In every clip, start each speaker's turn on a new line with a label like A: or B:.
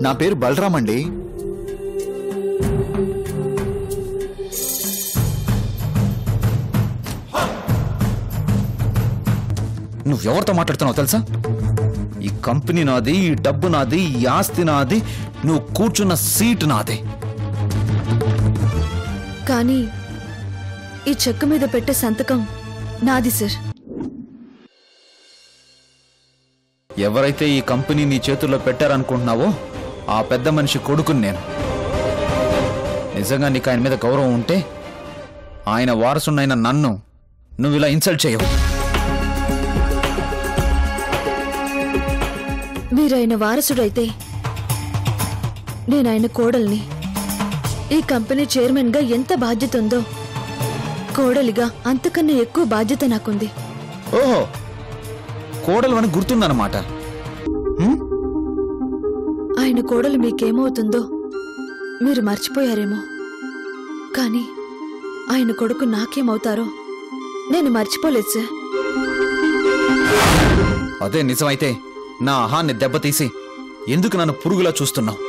A: నా పేరు బలరామ్ అండి.
B: నువ్వెవరితో మాట్లాడుతున్నావు తెలుసా? ఈ కంపెనీ నాది, ఈ డబ్బు నాది, ఈ ఆస్తి నాది, నువ్వు కూర్చున్న సీటు నాది.
C: కానీ ఈ చెక్క మీద పెట్టే సంతకం నాది సార్.
B: ఎవరైతే ఈ కంపెనీ నీ చేతుల్లో పెట్టారనుకుంటున్నావో ఆ పెద్ద మనిషి కొడుకుని నేను. నిజంగా నీకు ఆయన మీద గౌరవం ఉంటే ఆయన వారసునైన నన్ను నువ్వు ఇలా ఇన్సల్ట్ చేయవు.
C: మీరాయన వారసుడైతే నేనాయన కోడల్ని. ఈ కంపెనీ చైర్మన్ గా ఎంత బాధ్యత ఉందో కోడలిగా అంతకన్నా ఎక్కువ బాధ్యత నాకుంది.
B: ఓహో, కోడలు అని గుర్తుందన్నమాట.
C: ఆయన కోడలు మీకేమవుతుందో మీరు మర్చిపోయారేమో, కానీ ఆయన కొడుకు నాకేమవుతారో నేను మర్చిపోలేదు సార్.
B: అదే నిజమైతే నా అహాన్ని దెబ్బతీసి ఎందుకు నన్ను పురుగులా చూస్తున్నావు?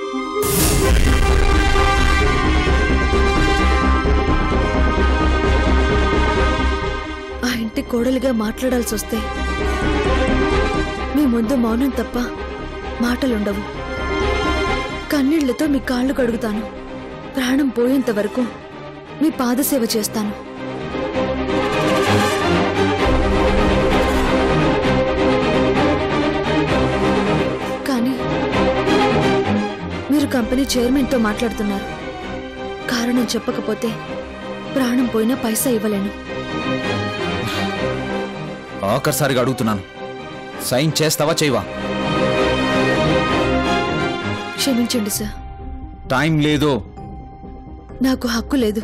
C: ఆ ఇంటి కోడలిగా మాట్లాడాల్సి వస్తే మీ ముందు మౌనం తప్ప మాటలుండవు. కన్నీళ్లతో మీ కాళ్ళు కడుగుతాను. ప్రాణం పోయేంత వరకు మీ పాదసేవ చేస్తాను. కానీ మీరు కంపెనీ చైర్మన్తో మాట్లాడుతున్నారు. కారణం చెప్పకపోతే ప్రాణం పోయినా పైసా ఇవ్వలేను.
B: ఆఖరిసారిగా అడుగుతున్నాను, సైన్ చేస్తావా చేయవా?
C: క్షమించండి సార్.
B: టైం లేదు.
C: నాకు హక్కు లేదు.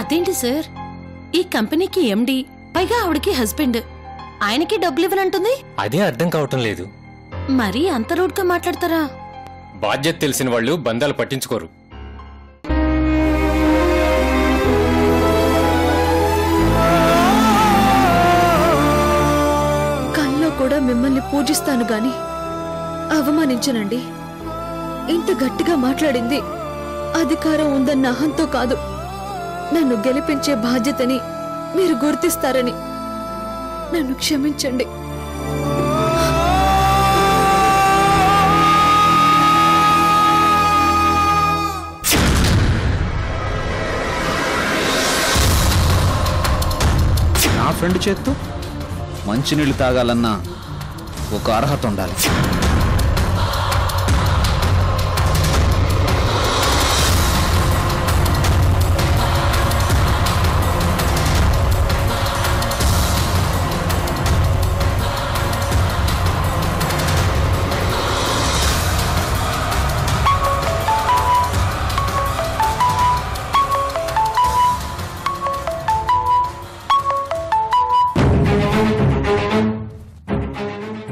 D: అదేంటి సార్, ఈ కంపెనీకి ఎండి, పైగా ఆవిడకి హస్బెండ్, ఆయనకి డబ్బులు ఇవ్వనంటుంది?
E: అదే అర్థం కావటం లేదు.
D: మరీ అంత రూడ్గా మాట్లాడతారా?
E: బాధ్యత తెలిసిన వాళ్ళు బంధాలు పట్టించుకోరు.
C: కల్లో కూడా మిమ్మల్ని పూజిస్తాను గాని అవమానించనండి. ఇంత గట్టిగా మాట్లాడింది అధికారం ఉందన్న అహంతో కాదు, నన్ను గెలిపించే బాధ్యతని మీరు గుర్తిస్తారని. నన్ను క్షమించండి.
B: నా ఫ్రెండ్ చేత్తో మంచినీళ్ళు తాగాలన్నా ఒక అర్హత ఉండాలి.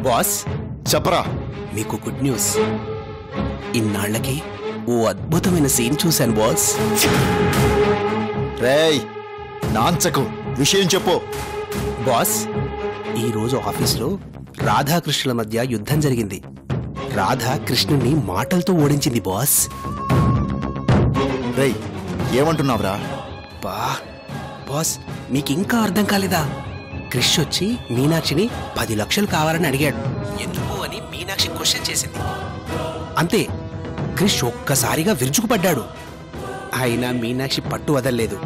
F: బాస్
A: చెప్పరా.
F: మీకు గుడ్ న్యూస్. ఇన్నాళ్లకి ఓ అద్భుతమైన సీన్ చూశాను బాస్.
A: రేయ్ నాంచకు, విషయం చెప్పు.
F: బాస్, ఈరోజు ఆఫీస్లో రాధాకృష్ణుల మధ్య యుద్ధం జరిగింది. రాధా కృష్ణుణ్ణి మాటలతో ఓడించింది బాస్.
A: రేయ్ ఏమంటున్నావురా?
F: బాస్, మీకింకా అర్థం కాలేదా? క్రిష్ వచ్చి మీనాక్షిని 10 లక్షలు కావాలని అడిగాడు. ఎందుకు అని మీనాక్షి క్వశ్చన్ చేసింది. అంతే, క్రిష్ ఒక్కసారిగా విరుచుకుపడ్డాడు. అయినా మీనాక్షి పట్టు వదల్లేదు.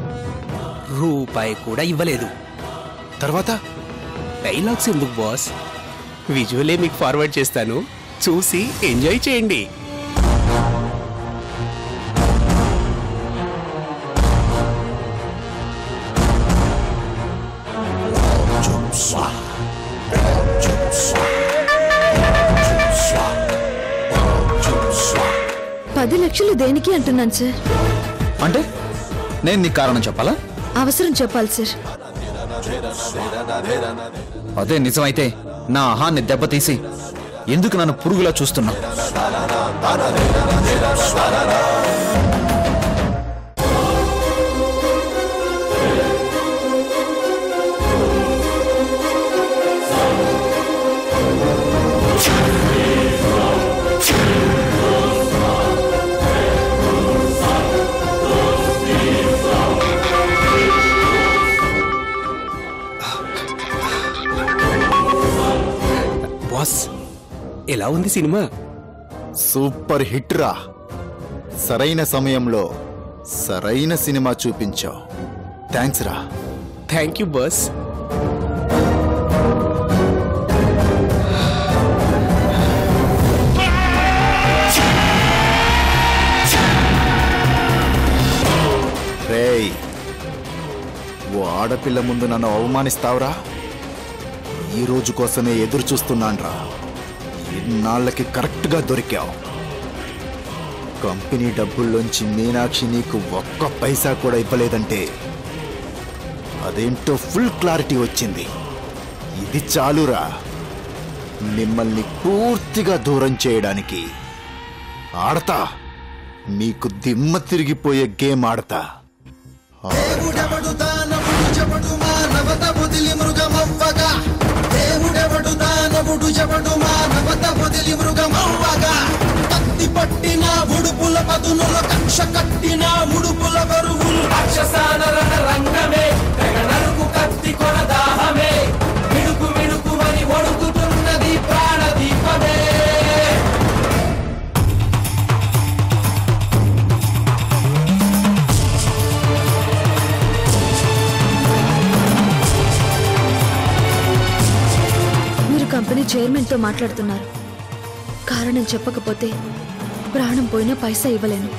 F: రూపాయి కూడా ఇవ్వలేదు.
A: తర్వాత
F: డైలాగ్స్ ఎందుకు బాస్, విజువలే మీకు ఫార్వర్డ్ చేస్తాను, చూసి ఎంజాయ్ చేయండి.
C: పది లక్షలు దేనికి అంటున్నాను సార్.
B: అంటే నేను నీకు కారణం చెప్పాలా?
C: అవసరం చెప్పాలి సార్.
B: అదే నిజమైతే నా ఆహాన్ని దెబ్బతీసి ఎందుకు నన్ను పురుగులా చూస్తున్నావు?
F: బాస్, ఎలా ఉంది సినిమా?
A: సూపర్ హిట్ రా. సరైన సమయంలో సరైన సినిమా చూపించావు. థ్యాంక్స్ రా.
F: Thank you boss.
A: రేయ్, ఓ ఆడపిల్ల ముందు నన్ను అవమానిస్తావురా? ఈ రోజు కోసమే ఎదురు చూస్తున్నాన్రా. ఇన్నాళ్ళకి కరెక్ట్గా దొరికావు. కంపెనీ డబ్బుల్లోంచి మీనాక్షి నీకు ఒక్క పైసా కూడా ఇవ్వలేదంటే అదేంటో ఫుల్ క్లారిటీ వచ్చింది. ఇది చాలురా మిమ్మల్ని పూర్తిగా దూరం చేయడానికి. ఆడతా, మీకు దిమ్మ తిరిగిపోయే గేమ్ ఆడతా.
G: కత్తి పట్టిన ఉడుపుల పదునుల కక్ష కట్టిన ఉడుపుల బరువులు రాక్షసాన రంగమే తెగనరుకు కత్తి కొన దాహమే మిడుకు మిడుకుమని ఒడుకుతున్నది ప్రాణదీపమే.
C: మీరు కంపెనీ చైర్మన్తో మాట్లాడుతున్నారు. కారణం చెప్పకపోతే ప్రాణం పోయినా పైసా ఇవ్వలేను.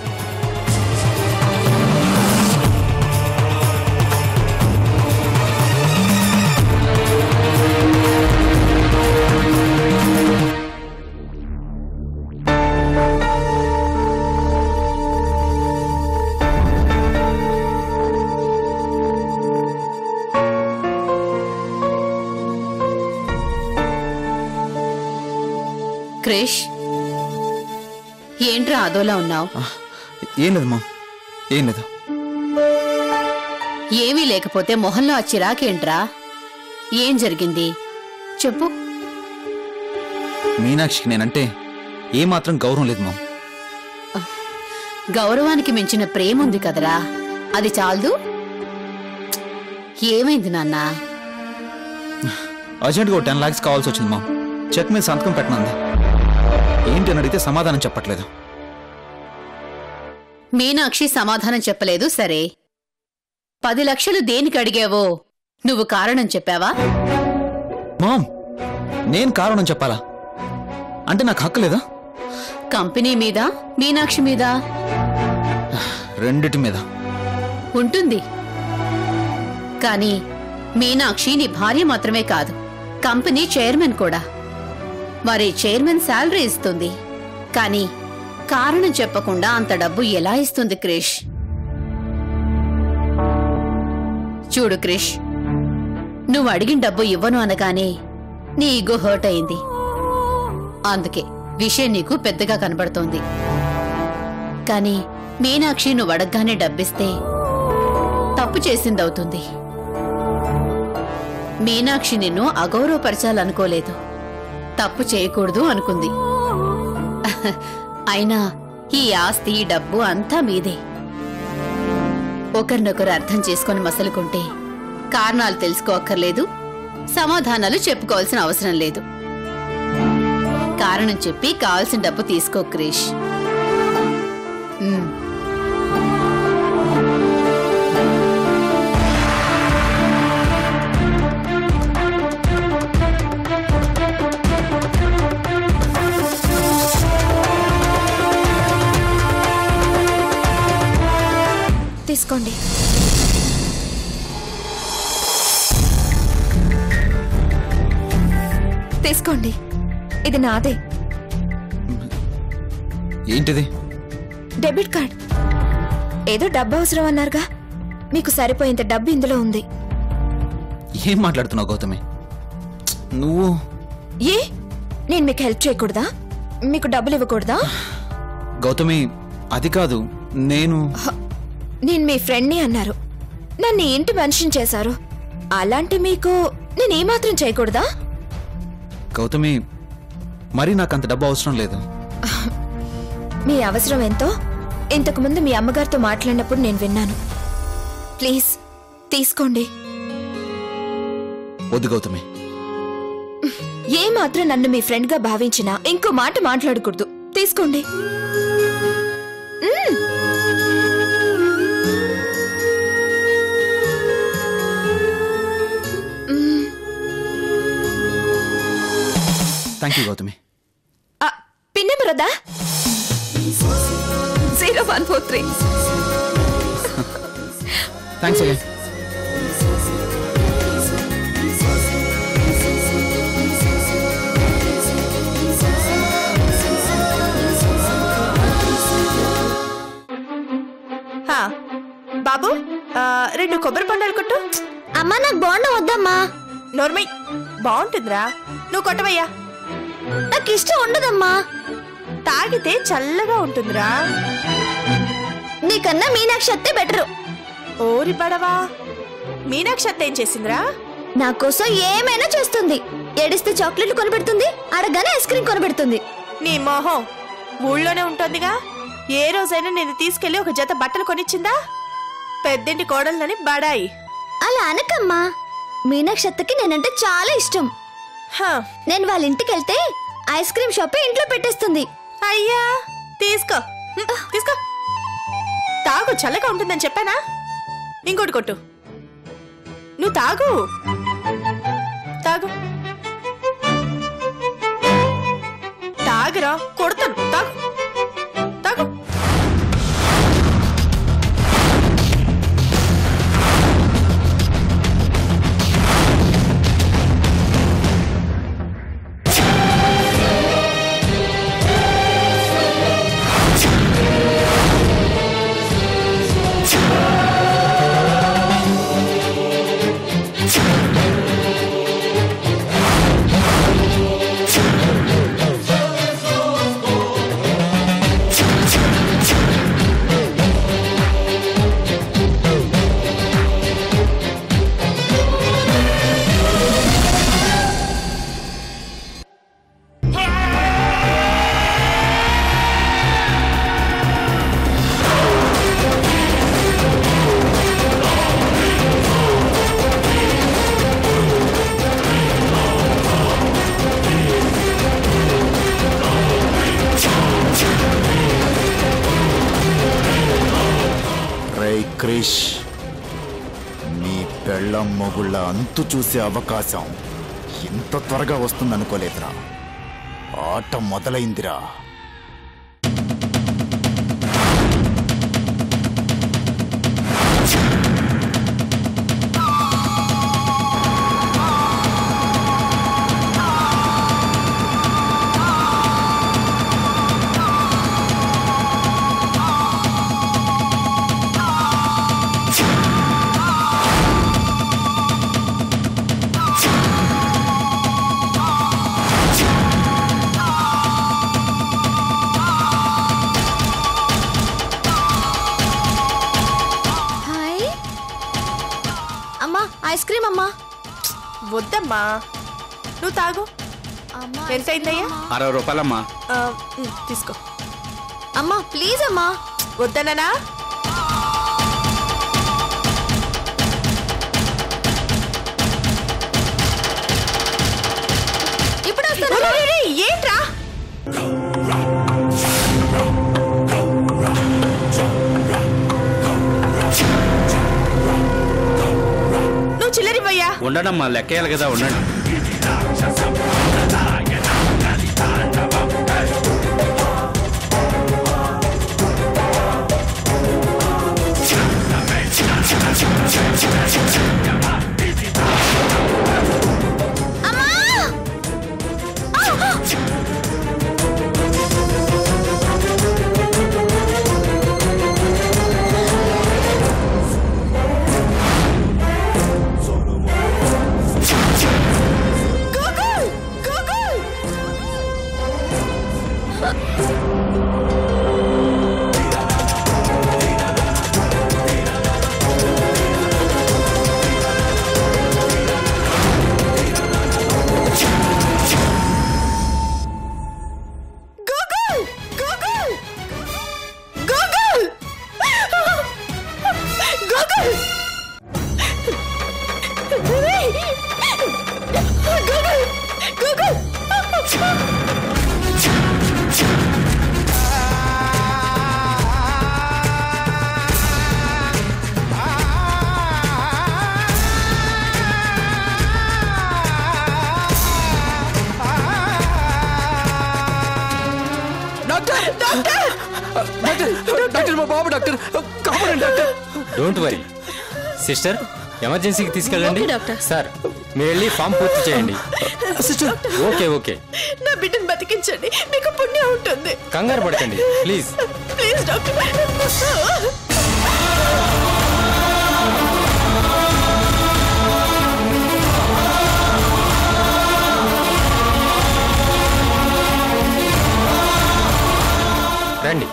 D: క్రిష్, ఏంట్రా అదోలా ఉన్నావు?
B: ఏం లేదు మా, ఏం లేదు.
D: ఏమీ లేకపోతే మొహంలో ఆ చిరాకేంట్రా? ఏం జరిగింది చెప్పు.
B: మీనాక్షికి నేనంటే ఏమాత్రం గౌరవం లేదు మా.
D: గౌరవానికి మించిన ప్రేమ ఉంది కదరా, అది చాలదు. ఏమైంది నాన్న?
B: అర్జెంట్గా 10 lakhs కావాల్సి వచ్చింది మా. చెక్ మీద సంతకం పెట్టనుంది. ఏంటి అని అడిగితే సమాధానం చెప్పట్లేదు.
D: మీనాక్షి సమాధానం చెప్పలేదు సరే, 10 లక్షలు దేనికి అడిగావో నువ్వు కారణం చెప్పావా?
B: మామ్, నేను కారణం చెప్పాలా? అంటే నాకు హక్కు లేదా?
D: కంపెనీ మీద, మీనాక్షి మీద?
B: రెండిటి మీద
D: ఉంటుంది. కానీ మీనాక్షి నీ భార్య మాత్రమే కాదు, కంపెనీ చైర్మన్ కూడా. మరి చైర్మన్ శాలరీ ఇస్తుంది, కానీ కారణం చెప్పకుండా అంత డబ్బు ఎలా ఇస్తుంది క్రిష్? చూడు క్రిష్, నువ్వు అడిగిన డబ్బు ఇవ్వను అనగానే నీ ఈగో హర్ట్ అయింది. అందుకే విషయం నీకు పెద్దగా కనబడుతోంది. కానీ మీనాక్షి నువ్వు అడగగానే డబ్బిస్తే తప్పు చేసిందవుతుంది. మీనాక్షి నిన్ను అగౌరవపరచాలనుకోలేదు, తప్పు చేయకూడదు అనుకుంది. అయినా ఈ ఆస్తి, డబ్బు అంతా మీదే. ఒకరినొకరు అర్థం చేసుకొని మసలుకుంటే కారణాలు తెలుసుకోక్కర్లేదు, సమాధానాలు చెప్పుకోవాల్సిన అవసరం లేదు. కారణం చెప్పి కావాల్సిన డబ్బు తీసుకో క్రిష్.
C: తీసుకోండి. తీసుకోండి, ఇది నాదే.
B: ఏంటిది?
C: Debit card. ఏదో డబ్బు అవసరం అన్నారుగా, మీకు సరిపోయేంత డబ్బు ఇందులో ఉంది.
B: ఏం మాట్లాడుతున్నావు గౌతమి? నువ్వు
C: ఏ నేను మీకు హెల్ప్ చేయకూడదా? మీకు డబ్బులు ఇవ్వకూడదా?
B: గౌతమి అది కాదు, నేను
C: మీ ఫ్రెండ్ని అన్నారు, నన్ను ఏంటి మనిషిని చేశారు. అలాంటి మీకు నేను ఏమాత్రం చేయకూడదా?
B: గౌతమి మరి నాకంత డబ్బు అవసరం లేదు.
C: మీ అవసరం ఎంతో ఇంతకు ముందు మీ అమ్మగారితో మాట్లాడినప్పుడు నేను విన్నాను. ప్లీజ్ తీసుకోండి.
B: వద్దు గౌతమి.
C: ఏ మాత్రం నన్ను మీ ఫ్రెండ్ గా భావించినా ఇంకో మాట మాట్లాడకూడదు. తీసుకోండి.
B: Thank you Gautami.
C: Pin number వద్దా? 0143.
B: Thanks again.
H: బాబు 2 కొబ్బరి పండాలు కొట్టు.
C: అమ్మా నాకు బాగుండ వద్దమ్మా.
H: నోర్మై బాగుంటుందిరా, నువ్వు కొట్టవయ్యా.
C: నాకు ఇష్టం ఉండదమ్మా.
H: తాగితే చల్లగా ఉంటుందిరా.
C: నీకన్నా మీనాక్షి అత్తే బెటరు.
H: ఓరి బడవా, మీనాక్షి అత్త ఏం చేసిందిరా?
C: నా కోసం ఏమైనా చేస్తుంది. ఏడిస్తే చాక్లెట్లు కొనిపెడుతుంది, అడగానే ఐస్ క్రీమ్ కొనిపెడుతుంది.
H: నీ మొహం ఊళ్ళోనే ఉంటుందిగా. ఏ రోజైనా నేను తీసుకెళ్లి ఒక జత బట్టలు కొనిచ్చిందా? పెద్దింటి కోడళ్ళని బడాయి.
C: అలా అనకమ్మా. మీనాక్షి అత్తకి నేనంటే చాలా ఇష్టం. నేను వాళ్ళ ఇంటికి వెళ్తే ఐస్ క్రీమ్ షాప్ ఇంట్లో పెట్టేస్తుంది.
H: అయ్యా తీసుకో తీసుకో, తాగు, చల్లగా ఉంటుందని చెప్పానా? ఇంకోటి కొట్టు. నువ్వు తాగు తాగు తాగురా, కొడతాను. తాగు తాగు.
A: క్రిష్, నీ పెళ్ళం మొగుళ్ళ అంతు చూసే అవకాశం ఇంత త్వరగా వస్తుందనుకోలేదురా. ఆట మొదలైందిరా.
C: ఐస్ క్రీమ్ అమ్మా.
H: వద్దమ్మా, నువ్వు తాగు. ఎంత అయిందయ్యా?
F: 60 రూపాయలమ్మా.
H: తీసుకో
C: అమ్మా, ప్లీజ్ అమ్మా.
H: వద్దనా?
C: ఇప్పుడు
H: ఏంట్రా? చిల్లరివయ్యా.
F: ఉండడమ్మా, లెక్కేయాలి కదా, ఉండండి.
I: డాక్టర్ మా బాబు డాక్టర్ కాపాడండి డాక్టర్.
E: డోంట్ వరీ సిస్టర్, ఎమర్జెన్సీకి తీసుకెళ్ళండి.
C: Okay, doctor.
E: సార్ మీరు వెళ్ళి ఫామ్ పూర్తి చేయండి.
I: సిస్టర్
E: ఓకే ఓకే,
H: నా బిడ్డను బతికించండి, మీకు పుణ్యం ఉంటుంది.
E: కంగారు పడకండి ప్లీజ్.
H: Please doctor.
E: రండి,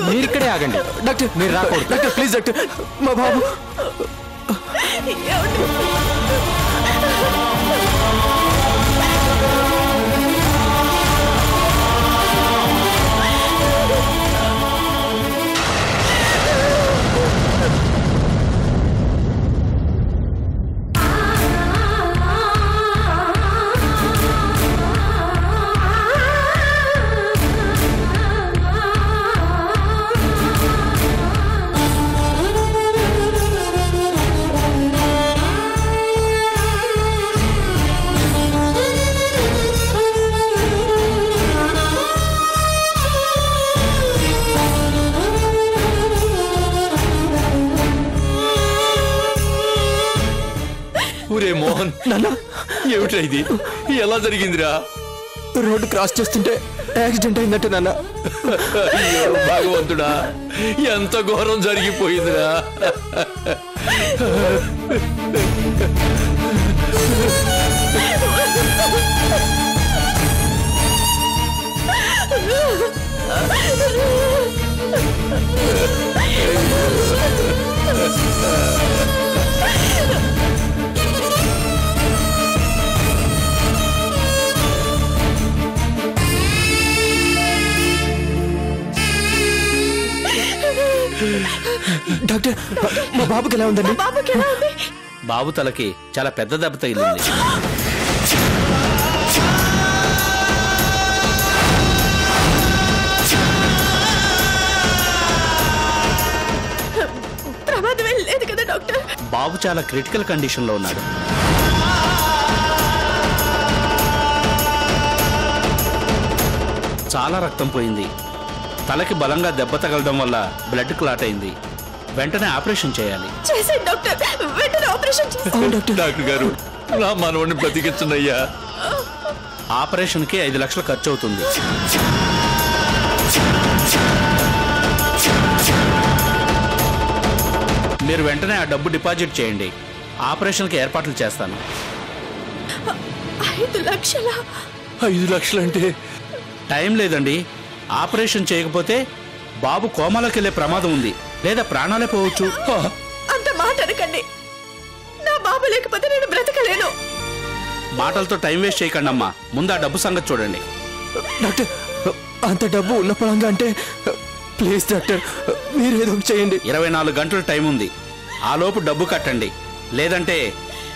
E: మీరు ఇక్కడే ఆగండి.
I: డాక్టర్
E: మీరు రాకూడదు.
I: డాక్టర్ ప్లీజ్ డాక్టర్ మా బాబు.
J: ఊరే మోహన్, నాన్న ఏమిట్రా ఇది? ఎలా జరిగిందిరా?
I: రోడ్డు క్రాస్ చేస్తుంటే యాక్సిడెంట్ అయిందట నాన్న.
J: అయ్యో భగవంతుడా, ఎంత ఘోరం జరిగిపోయిందిరా.
I: డాక్టర్ మా బాబుకి ఎలా ఉందండి?
F: బాబు తలకి చాలా పెద్ద దెబ్బ తగిలింది.
H: ప్రమాదం లేదు కదా డాక్టర్?
F: బాబు చాలా క్రిటికల్ కండిషన్ లో ఉన్నాడు. చాలా రక్తం పోయింది. తలకి బలంగా దెబ్బ తగలడం వల్ల బ్లడ్ క్లాట్ అయింది. వెంటనే ఆపరేషన్ చేయాలి.
H: చేసేయండి డాక్టర్, వెంటనే ఆపరేషన్ చేయండి.
J: డాక్టర్ గారు, నా మనవడిని బ్రతికించండి అయ్యా.
F: ఆపరేషన్ కి 5 లక్షలు ఖర్చు అవుతుంది. మీరు వెంటనే ఆ డబ్బు డిపాజిట్ చేయండి. ఆపరేషన్ కి ఏర్పాట్లు చేస్తాను.
H: 5 లక్షలా?
J: 5 లక్షలంటే
F: టైం లేదండి. ఆపరేషన్ చేయకపోతే బాబు కోమాలోకి వెళ్ళే ప్రమాదం ఉంది, లేదా ప్రాణాలే పోవచ్చు.
H: అంత మాట అనకండి. నా బాబు లేకపోతే నేను బ్రతకలేను.
F: మాటలతో టైం వేస్ట్ చేయకండి అమ్మా. ముందు ఆ డబ్బు సంగతి చూడండి.
I: డాక్టర్ అంత డబ్బు ఉన్న పరంగా అంటే ప్లీజ్ డాక్టర్ మీరు ఏదో ఒకటి చేయండి.
F: 24 గంటల టైం ఉంది. ఆ లోపు డబ్బు కట్టండి, లేదంటే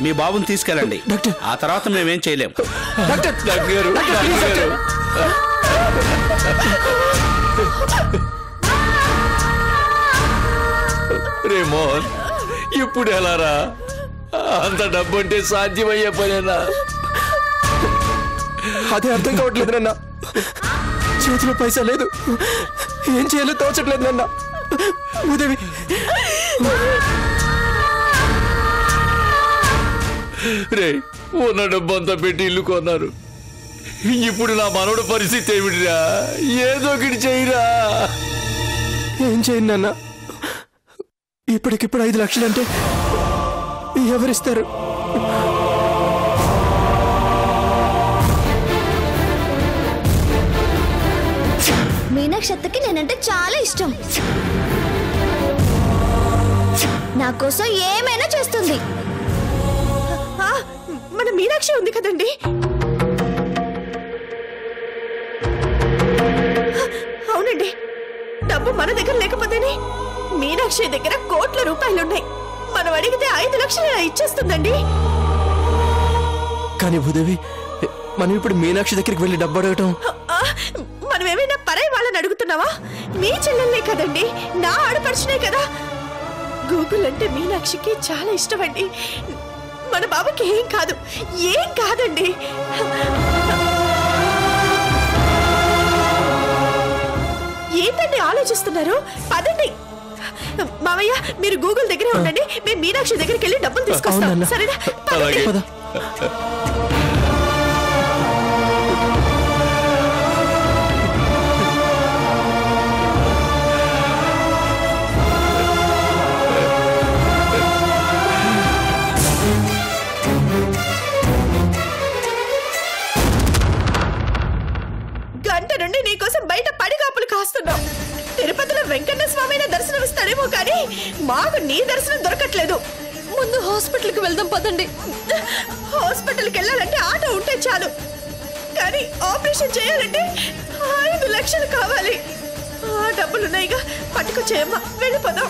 F: మీ బాబుని తీసుకెళ్ళండి.
I: డాక్టర్
F: ఆ తర్వాత మేమేం చేయలేం.
I: డాక్టర్
J: డాక్టర్ గారు, డాక్టర్ గారు. రే మోహన్, ఇప్పుడు ఎలారా? అంత డబ్బు అంటే సాధ్యమయ్యే పనేనా?
I: అదే అర్థం కావట్లేదు నాన్న. చేతిలో పైసా లేదు, ఏం చేయాలో తోచట్లేదు నాన్న. ఉదవి
J: రే, ఉన్న డబ్బు అంతా పెట్టి ఇల్లు కొన్నారు. ఇప్పుడు నా మనవడు పరిస్థితి ఏమిటిరా? ఏదో ఒకటి చేయరా.
I: ఏం చేయండి నాన్న? ఇప్పటికిప్పుడు 5 లక్షలంటే ఎవరిస్తారు?
K: మీనాక్షి నేనంటే చాలా ఇష్టం. నా కోసం ఏమైనా చేస్తుంది.
H: మన మీనాక్షి ఉంది కదండి. అవునండి, డబ్బు మన దగ్గర లేకపోతేనే మీనాక్షి దగ్గర కోట్ల రూపాయలున్నాయి. మనం అడిగితే 5 లక్షలు ఇచ్చేస్తుందండి.
I: కానీ భూదేవి, మనం ఇప్పుడు మీనాక్షి దగ్గరికి వెళ్ళి డబ్బు అడగటం,
H: మనం ఏమైనా పరాయి వాళ్ళని అడుగుతున్నావా? మీ చెల్లెల్నే కదండి, నా ఆడపడుచునే కదా. గూగుల్ అంటే మీనాక్షికి చాలా ఇష్టం అండి. మన బాబుకి ఏం కాదు, ఏం కాదండి. ఏంటండి ఆలోచిస్తున్నారు? పదండి. మావయ్య మీరు గూగుల్ దగ్గరే ఉండండి, మేము మీనాక్షి దగ్గరికి వెళ్ళి డబ్బులు తీసుకొస్తాం. సరేనా?
J: అలాగే.
H: గంట నుండి నీకోసం బయట పడిగాపులు కాస్తున్నాం. తిరుపతిలో వెంకన్న స్వామి దర్శనం ఇస్తాడేమో కానీ మాకు నీ దర్శనం దొరకట్లేదు.
C: ముందు హాస్పిటల్కి వెళ్దాం పదండి.
H: హాస్పిటల్కి వెళ్ళాలంటే ఆటో ఉంటే చాలు, కానీ ఆపరేషన్ చేయాలంటే 5 లక్షలు కావాలి. ఆ డబ్బులున్నాయిగా, పట్టుకొచ్చేయమ్మా, వెళ్ళిపోదాం.